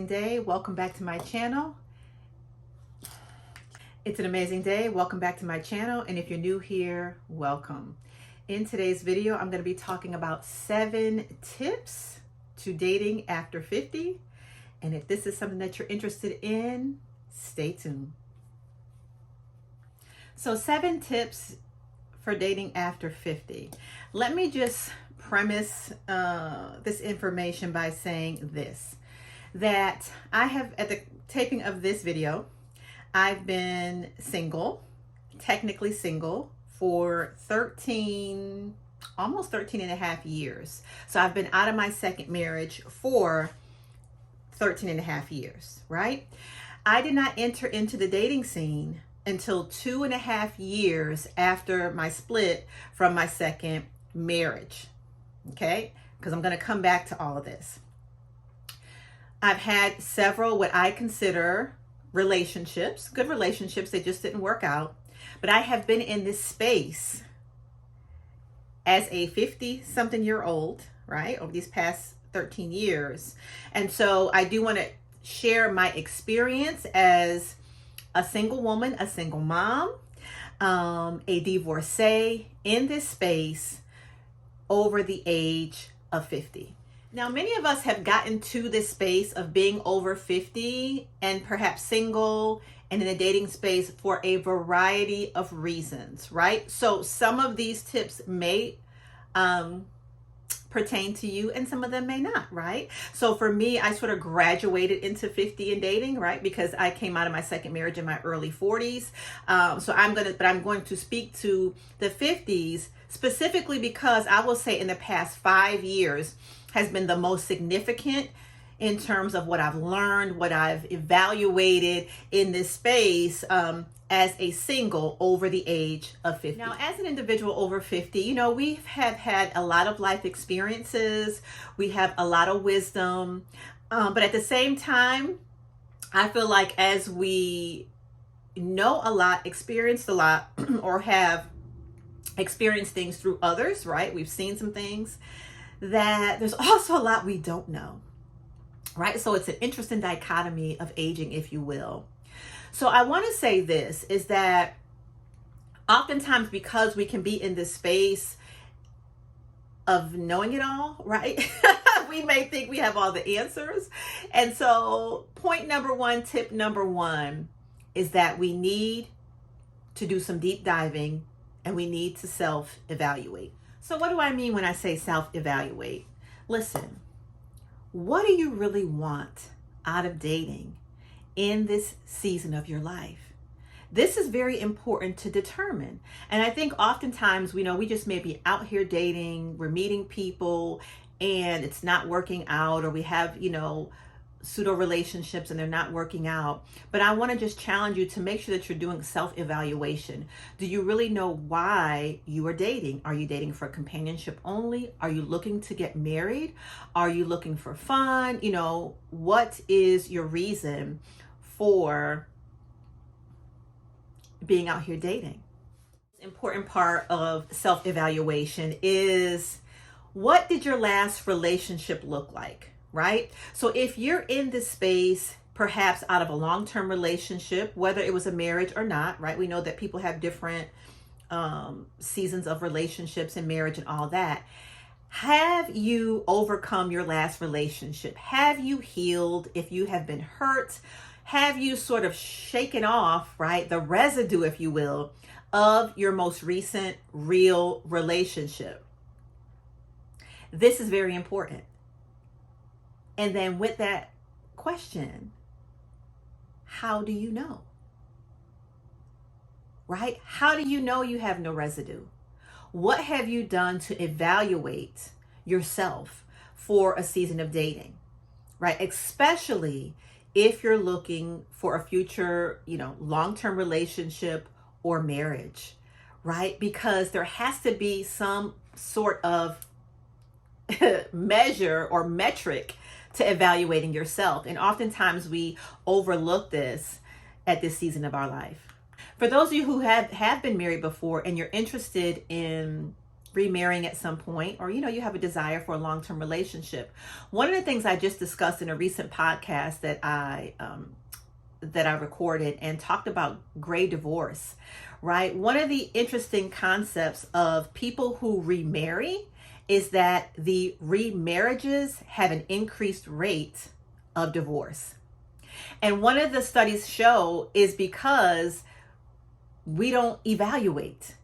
amazing day. Welcome back to my channel. It's an amazing day. Welcome back to my channel. And if you're new here, welcome. In today's video, I'm going to be talking about 7 tips to dating after 50. And if this is something that you're interested in, stay tuned. So 7 tips for dating after 50. Let me just premise this information by saying this, that I have, at the taping of this video, I've been single, technically single, for almost 13 and a half years. So I've been out of my second marriage for 13 and a half years, right? I did not enter into the dating scene until 2.5 years after my split from my second marriage. Okay, because I'm going to come back to all of this. I've had several what I consider relationships, good relationships, they just didn't work out. But I have been in this space as a 50-something-year-old, right, over these past 13 years. And so I do want to share my experience as a single woman, a single mom, a divorcee in this space over the age of 50. Now, many of us have gotten to this space of being over 50 and perhaps single and in a dating space for a variety of reasons, right? So some of these tips may pertain to you and some of them may not, right? So for me, I sort of graduated into 50 in dating, right? Because I came out of my second marriage in my early 40s. I'm going to speak to the 50s specifically because I will say in the past 5 years has been the most significant in terms of what I've learned, what I've evaluated in this space as a single over the age of 50. Now, as an individual over 50, you know, we have had a lot of life experiences. We have a lot of wisdom. But at the same time, I feel like as we know a lot, experienced a lot, or have experienced things through others, right? We've seen some things, that there's also a lot we don't know, right? So it's an interesting dichotomy of aging, if you will. So I want to say this, is that oftentimes because we can be in this space of knowing it all, right? We may think we have all the answers. And so point number 1, tip number 1 is that we need to do some deep diving and we need to self-evaluate. So what do I mean when I say self-evaluate? Listen, what do you really want out of dating in this season of your life? This is very important to determine. And I think oftentimes, we just may be out here dating, we're meeting people and it's not working out, or we have, pseudo relationships and they're not working out. But I want to just challenge you to make sure that you're doing self-evaluation. Do you really know why you are dating? Are you dating for companionship only? Are you looking to get married? Are you looking for fun? What is your reason for being out here dating? Important part of self-evaluation is, what did your last relationship look like? Right? So if you're in this space, perhaps out of a long-term relationship, whether it was a marriage or not, right? We know that people have different seasons of relationships and marriage and all that. Have you overcome your last relationship? Have you healed? If you have been hurt, have you sort of shaken off, right, the residue, if you will, of your most recent real relationship? This is very important. And then with that question, how do you know? Right? How do you know you have no residue? What have you done to evaluate yourself for a season of dating? Right? Especially if you're looking for a future, long-term relationship or marriage, right? Because there has to be some sort of measure or metric to evaluating yourself. And oftentimes we overlook this at this season of our life. For those of you who have been married before and you're interested in remarrying at some point, or you have a desire for a long-term relationship. One of the things I just discussed in a recent podcast that I recorded and talked about gray divorce, right? One of the interesting concepts of people who remarry is that the remarriages have an increased rate of divorce. And one of the studies show is because we don't evaluate.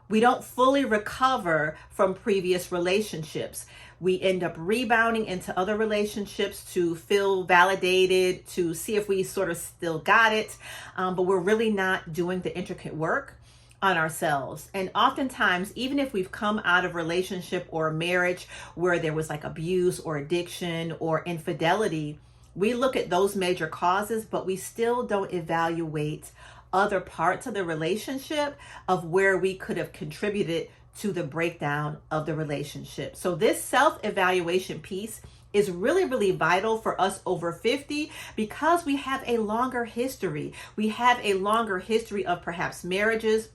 We don't fully recover from previous relationships. We end up rebounding into other relationships to feel validated, to see if we sort of still got it, but we're really not doing the intricate work on ourselves. And oftentimes, even if we've come out of relationship or marriage where there was like abuse or addiction or infidelity, we look at those major causes, but we still don't evaluate other parts of the relationship of where we could have contributed to the breakdown of the relationship. So this self-evaluation piece is really, really vital for us over 50 because we have a longer history. We have a longer history of perhaps marriages,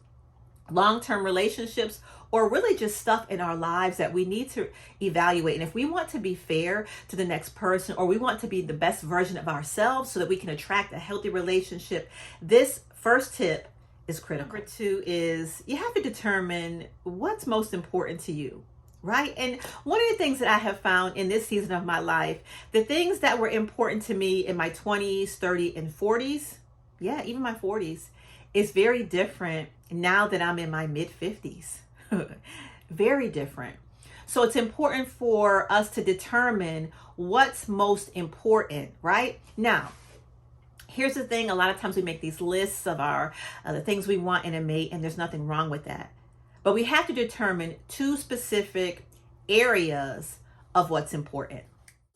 long-term relationships, or really just stuff in our lives that we need to evaluate. And if we want to be fair to the next person, or we want to be the best version of ourselves so that we can attract a healthy relationship, this first tip is critical. Number 2 is you have to determine what's most important to you, right? And one of the things that I have found in this season of my life, the things that were important to me in my 20s, 30s, and 40s, yeah, even my 40s, is very different now that I'm in my mid 50s. Very different. So it's important for us to determine what's most important, right? Now, here's the thing. A lot of times we make these lists of the things we want in a mate, and there's nothing wrong with that. But we have to determine 2 specific areas of what's important.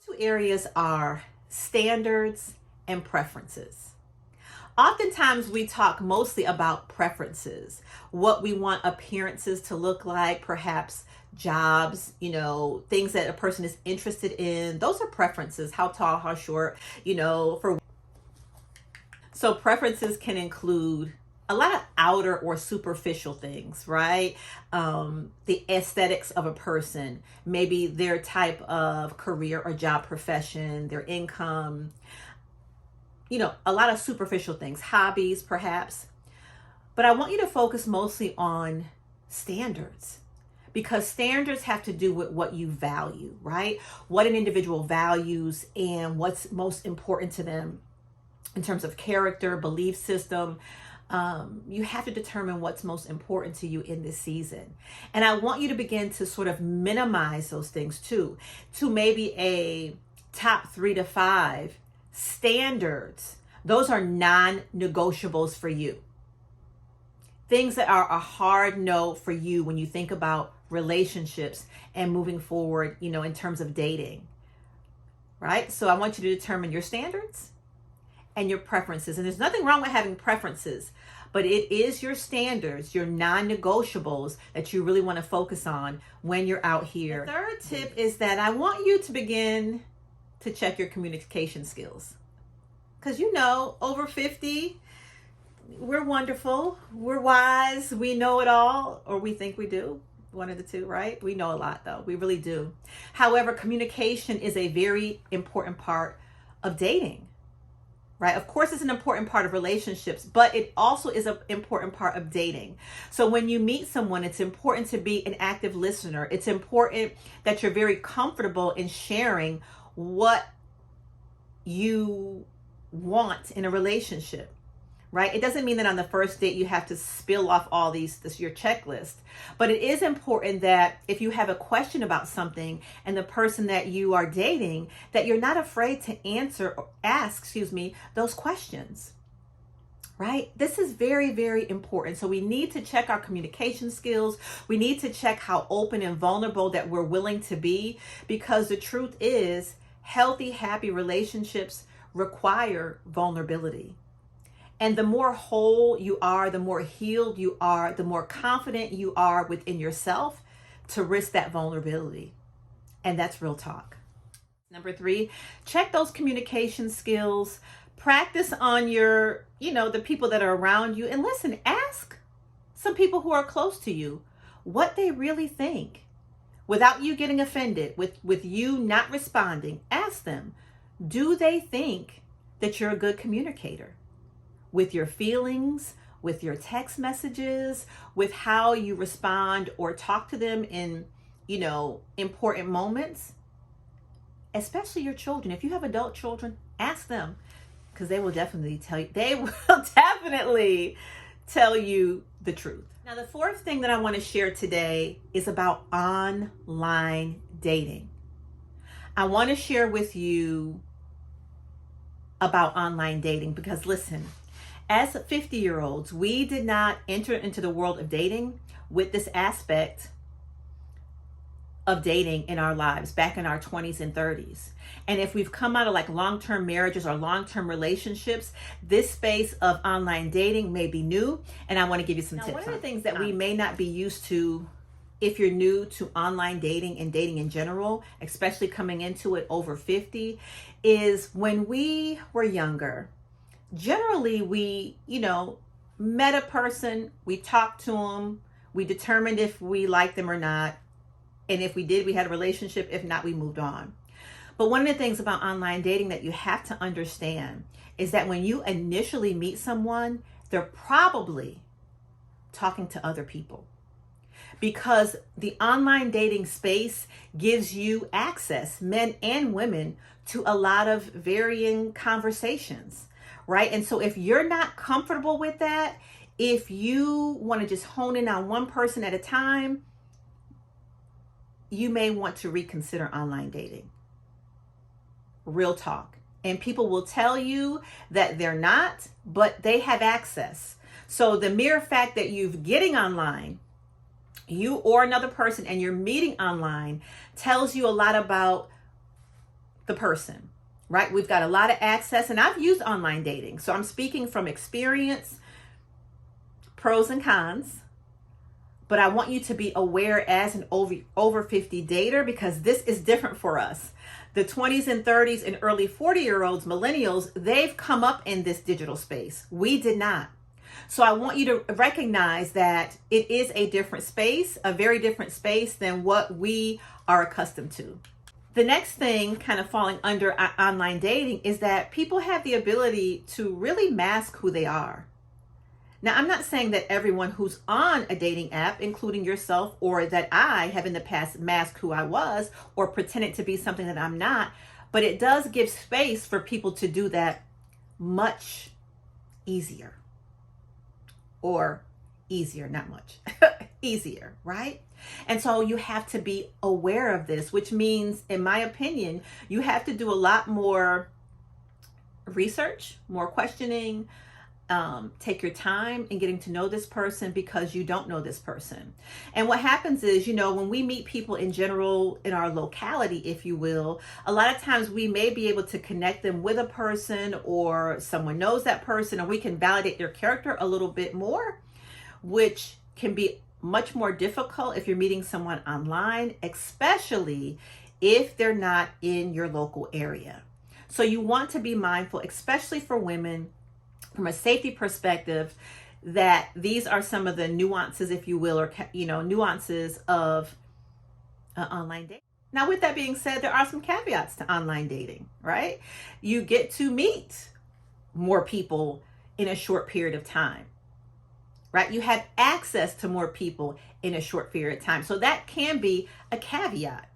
2 areas are standards and preferences. Oftentimes we talk mostly about preferences, what we want appearances to look like, perhaps jobs, things that a person is interested in. Those are preferences, how tall, how short, So preferences can include a lot of outer or superficial things, right? The aesthetics of a person, maybe their type of career or job profession, their income, a lot of superficial things, hobbies perhaps. But I want you to focus mostly on standards, because standards have to do with what you value, right? What an individual values and what's most important to them in terms of character, belief system. You have to determine what's most important to you in this season. And I want you to begin to sort of minimize those things too, to maybe a top 3 to 5 standards. Those are non-negotiables for you. Things that are a hard no for you when you think about relationships and moving forward, in terms of dating, right? So I want you to determine your standards and your preferences. And there's nothing wrong with having preferences, but it is your standards, your non-negotiables that you really want to focus on when you're out here. The third tip is that I want you to begin to check your communication skills. Because over 50, we're wonderful, we're wise, we know it all, or we think we do. One of the two, right? We know a lot though, we really do. However, communication is a very important part of dating, right? Of course, it's an important part of relationships, but it also is an important part of dating. So when you meet someone, it's important to be an active listener. It's important that you're very comfortable in sharing what you want in a relationship, right? It doesn't mean that on the first date you have to spill off all your checklist, but it is important that if you have a question about something and the person that you are dating, that you're not afraid to ask those questions, right? This is very, very important. So we need to check our communication skills. We need to check how open and vulnerable that we're willing to be, because the truth is, healthy, happy relationships require vulnerability. And the more whole you are, the more healed you are, the more confident you are within yourself to risk that vulnerability. And that's real talk. Number 3, check those communication skills. Practice on the people that are around you. And listen, ask some people who are close to you, what they really think without you getting offended, with you not responding. Ask them, do they think that you're a good communicator with your feelings, with your text messages, with how you respond or talk to them in, important moments? Especially your children. If you have adult children, ask them, because they will definitely tell you the truth. Now, the fourth thing that I want to share today is about online dating. I want to share with you about online dating because, listen, as 50-year-olds, we did not enter into the world of dating with this aspect of dating in our lives back in our 20s and 30s. And if we've come out of like long-term marriages or long-term relationships, this space of online dating may be new. And I want to give you some tips. One of the things that we may not be used to if you're new to online dating and dating in general, especially coming into it over 50, is when we were younger, generally we, met a person, we talked to them, we determined if we liked them or not. And if we did, we had a relationship. If not, we moved on. But one of the things about online dating that you have to understand is that when you initially meet someone, they're probably talking to other people, because the online dating space gives you access, men and women, to a lot of varying conversations, right? And so if you're not comfortable with that, if you want to just hone in on one person at a time, you may want to reconsider online dating. Real talk. And people will tell you that they're not, but they have access. So the mere fact that you're getting online, you or another person, and you're meeting online, tells you a lot about the person, right? We've got a lot of access, and I've used online dating. So I'm speaking from experience, pros and cons. But I want you to be aware as an over 50 dater, because this is different for us. The 20s and 30s and early 40-year-olds, millennials, they've come up in this digital space. We did not. So I want you to recognize that it is a different space, a very different space than what we are accustomed to. The next thing kind of falling under online dating is that people have the ability to really mask who they are. Now, I'm not saying that everyone who's on a dating app, including yourself, or that I have in the past masked who I was or pretended to be something that I'm not, but it does give space for people to do that much easier. Or easier, not much, easier, right? And so you have to be aware of this, which means, in my opinion, you have to do a lot more research, more questioning, take your time in getting to know this person, because you don't know this person. And what happens is, when we meet people in general in our locality, if you will, a lot of times we may be able to connect them with a person, or someone knows that person, or we can validate their character a little bit more, which can be much more difficult if you're meeting someone online, especially if they're not in your local area. So you want to be mindful, especially for women, from a safety perspective, that these are some of the nuances, if you will, or nuances of online dating. Now, with that being said, there are some caveats to online dating, right? You get to meet more people in a short period of time, right? You have access to more people in a short period of time. So that can be a caveat,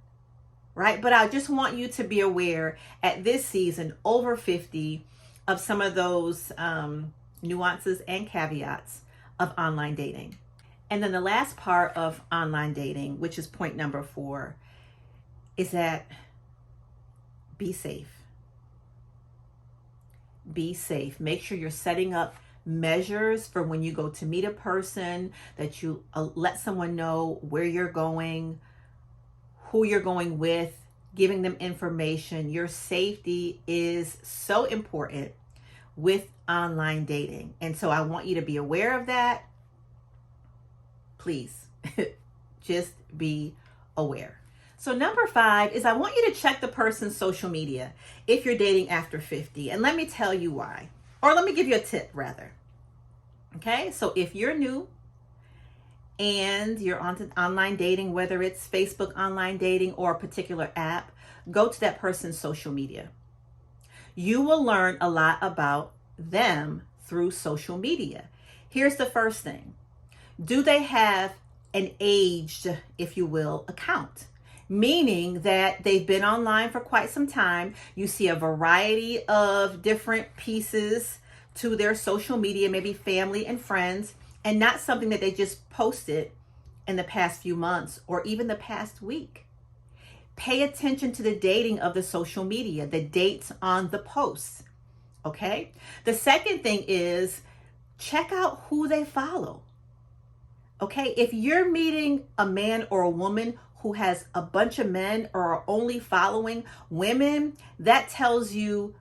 right? But I just want you to be aware at this season, over 50, of some of those nuances and caveats of online dating. And then the last part of online dating, which is point number 4, is that be safe. Be safe. Make sure you're setting up measures for when you go to meet a person, that you let someone know where you're going, who you're going with, giving them information. Your safety is so important with online dating. And so I want you to be aware of that. Please, just be aware. So number 5 is I want you to check the person's social media if you're dating after 50. And let me tell you why. Or let me give you a tip rather. Okay, so if you're new and you're on to online dating, whether it's Facebook online dating or a particular app, go to that person's social media. You will learn a lot about them through social media. Here's the first thing. Do they have an aged, if you will, account? Meaning that they've been online for quite some time. You see a variety of different pieces to their social media, maybe family and friends, and not something that they just posted in the past few months or even the past week. Pay attention to the dating of the social media, the dates on the posts. Okay? The second thing is check out who they follow. Okay? If you're meeting a man or a woman who has a bunch of men or are only following women, that tells you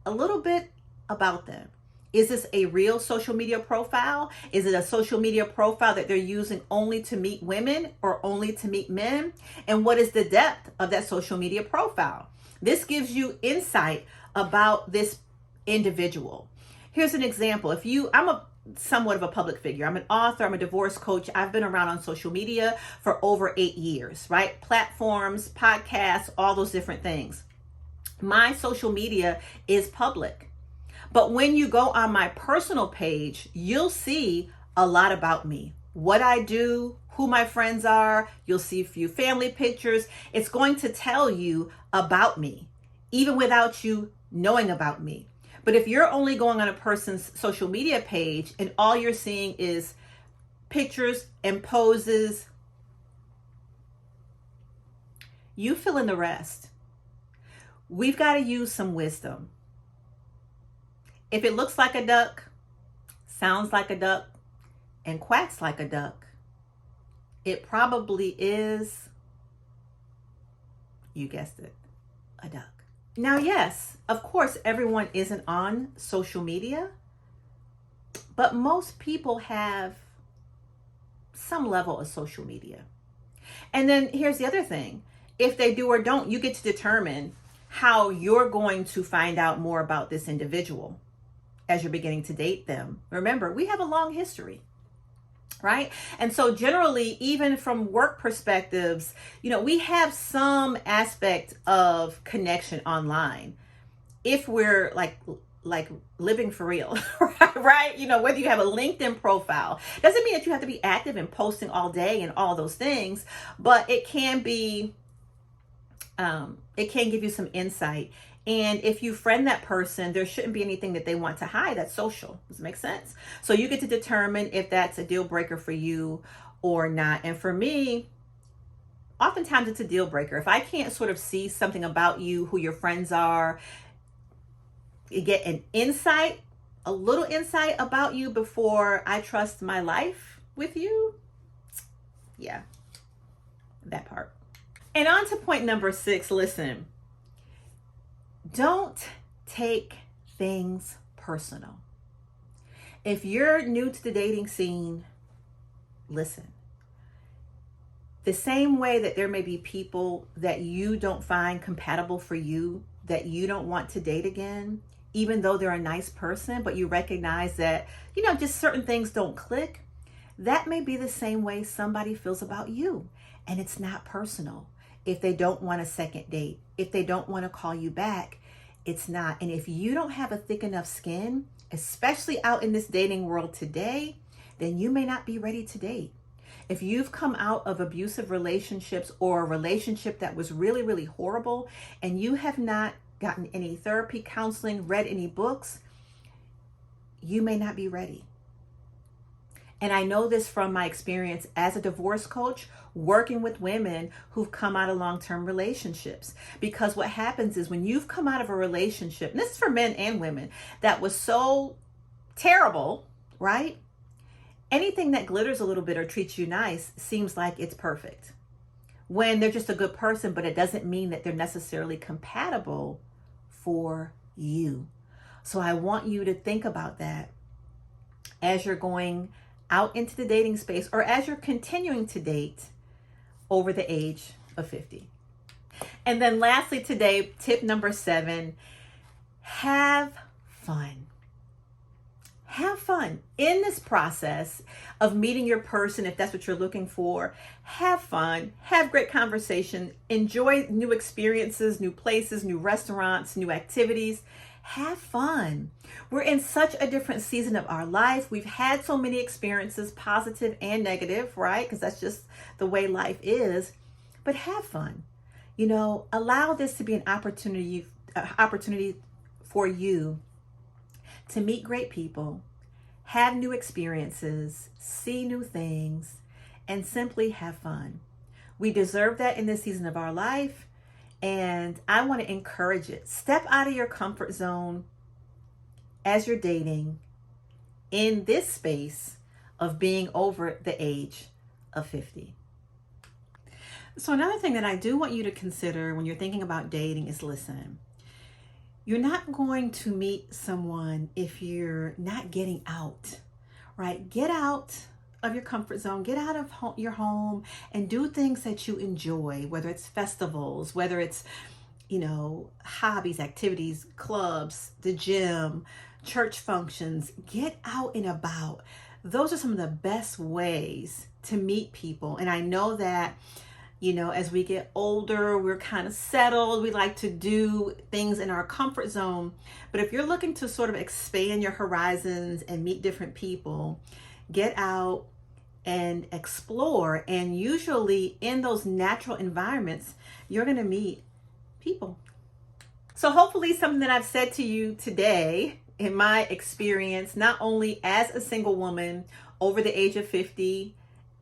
a little bit about them. Is this a real social media profile? Is it a social media profile that they're using only to meet women or only to meet men? And what is the depth of that social media profile? This gives you insight about this individual. Here's an example. I'm a somewhat of a public figure. I'm an author, I'm a divorce coach. I've been around on social media for over 8 years, right? Platforms, podcasts, all those different things. My social media is public. But when you go on my personal page, you'll see a lot about me, what I do, who my friends are. You'll see a few family pictures. It's going to tell you about me, even without you knowing about me. But if you're only going on a person's social media page and all you're seeing is pictures and poses, you fill in the rest. We've got to use some wisdom. If it looks like a duck, sounds like a duck, and quacks like a duck, it probably is, you guessed it, a duck. Now, yes, of course, everyone isn't on social media, but most people have some level of social media. And then here's the other thing. If they do or don't, you get to determine how you're going to find out more about this individual as you're beginning to date them. Remember, we have a long history, right? And so generally, even from work perspectives, we have some aspect of connection online if we're like living for real, right? Whether you have a LinkedIn profile, doesn't mean that you have to be active and posting all day and all those things, but it can be, it can give you some insight. And if you friend that person, there shouldn't be anything that they want to hide. That's social. Does it make sense? So you get to determine if that's a deal breaker for you or not. And for me, oftentimes it's a deal breaker. If I can't sort of see something about you, who your friends are, you get an insight, a little insight about you before I trust my life with you. Yeah, that part. And on to point number 6, listen. Don't take things personal. If you're new to the dating scene, listen. The same way that there may be people that you don't find compatible for you, that you don't want to date again, even though they're a nice person, but you recognize that, just certain things don't click, that may be the same way somebody feels about you. And it's not personal. If they don't want a second date, if they don't want to call you back, it's not. And if you don't have a thick enough skin, especially out in this dating world today, then you may not be ready to date. If you've come out of abusive relationships or a relationship that was really, really horrible, and you have not gotten any therapy, counseling, read any books, you may not be ready. And I know this from my experience as a divorce coach, working with women who've come out of long-term relationships. Because what happens is when you've come out of a relationship, and this is for men and women, that was so terrible, right? Anything that glitters a little bit or treats you nice seems like it's perfect. When they're just a good person, but it doesn't mean that they're necessarily compatible for you. So I want you to think about that as you're going out into the dating space or as you're continuing to date over the age of 50. And then lastly today, tip number 7, have fun. have fun in this process of meeting your person. If that's what you're looking for, have fun, have great conversation, enjoy new experiences, new places, new restaurants, new activities. Have fun. We're in such a different season of our life. We've had so many experiences, positive and negative, right? Because that's just the way life is. But have fun. Allow this to be an opportunity for you to meet great people, have new experiences, see new things, and simply have fun. We deserve that in this season of our life, and I want to encourage it. Step out of your comfort zone as you're dating in this space of being over the age of 50. So another thing that I do want you to consider when you're thinking about dating is, listen, you're not going to meet someone if you're not getting out, right? Get out of your comfort zone, get out of your home and do things that you enjoy, whether it's festivals, whether it's, hobbies, activities, clubs, the gym, church functions. Get out and about. Those are some of the best ways to meet people. And I know that as we get older, we're kind of settled. We like to do things in our comfort zone. But if you're looking to sort of expand your horizons and meet different people, get out and explore. And usually in those natural environments, you're going to meet people. So hopefully something that I've said to you today, in my experience, not only as a single woman over the age of 50,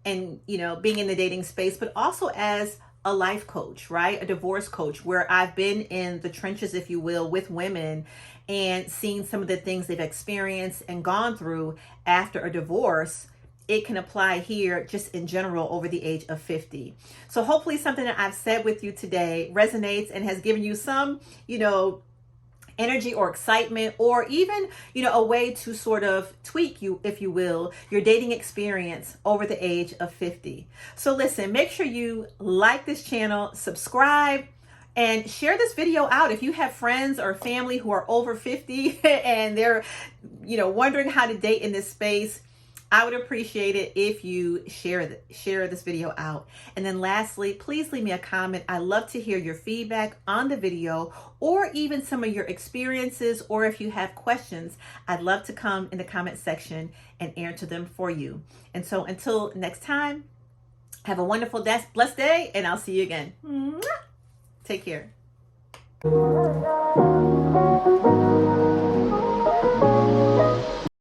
and being in the dating space, but also as a life coach, right? A divorce coach, where I've been in the trenches, if you will, with women and seen some of the things they've experienced and gone through after a divorce. It can apply here just in general over the age of 50. So hopefully something that I've said with you today resonates and has given you some, energy or excitement, or even, a way to sort of tweak you, if you will, your dating experience over the age of 50. So listen, make sure you like this channel, subscribe, and share this video out. If you have friends or family who are over 50 and they're, wondering how to date in this space, I would appreciate it if you share this video out. And then lastly, please leave me a comment. I love to hear your feedback on the video, or even some of your experiences, or if you have questions, I'd love to come in the comment section and answer them for you. And so until next time, have a wonderful, blessed day, and I'll see you again. Take care.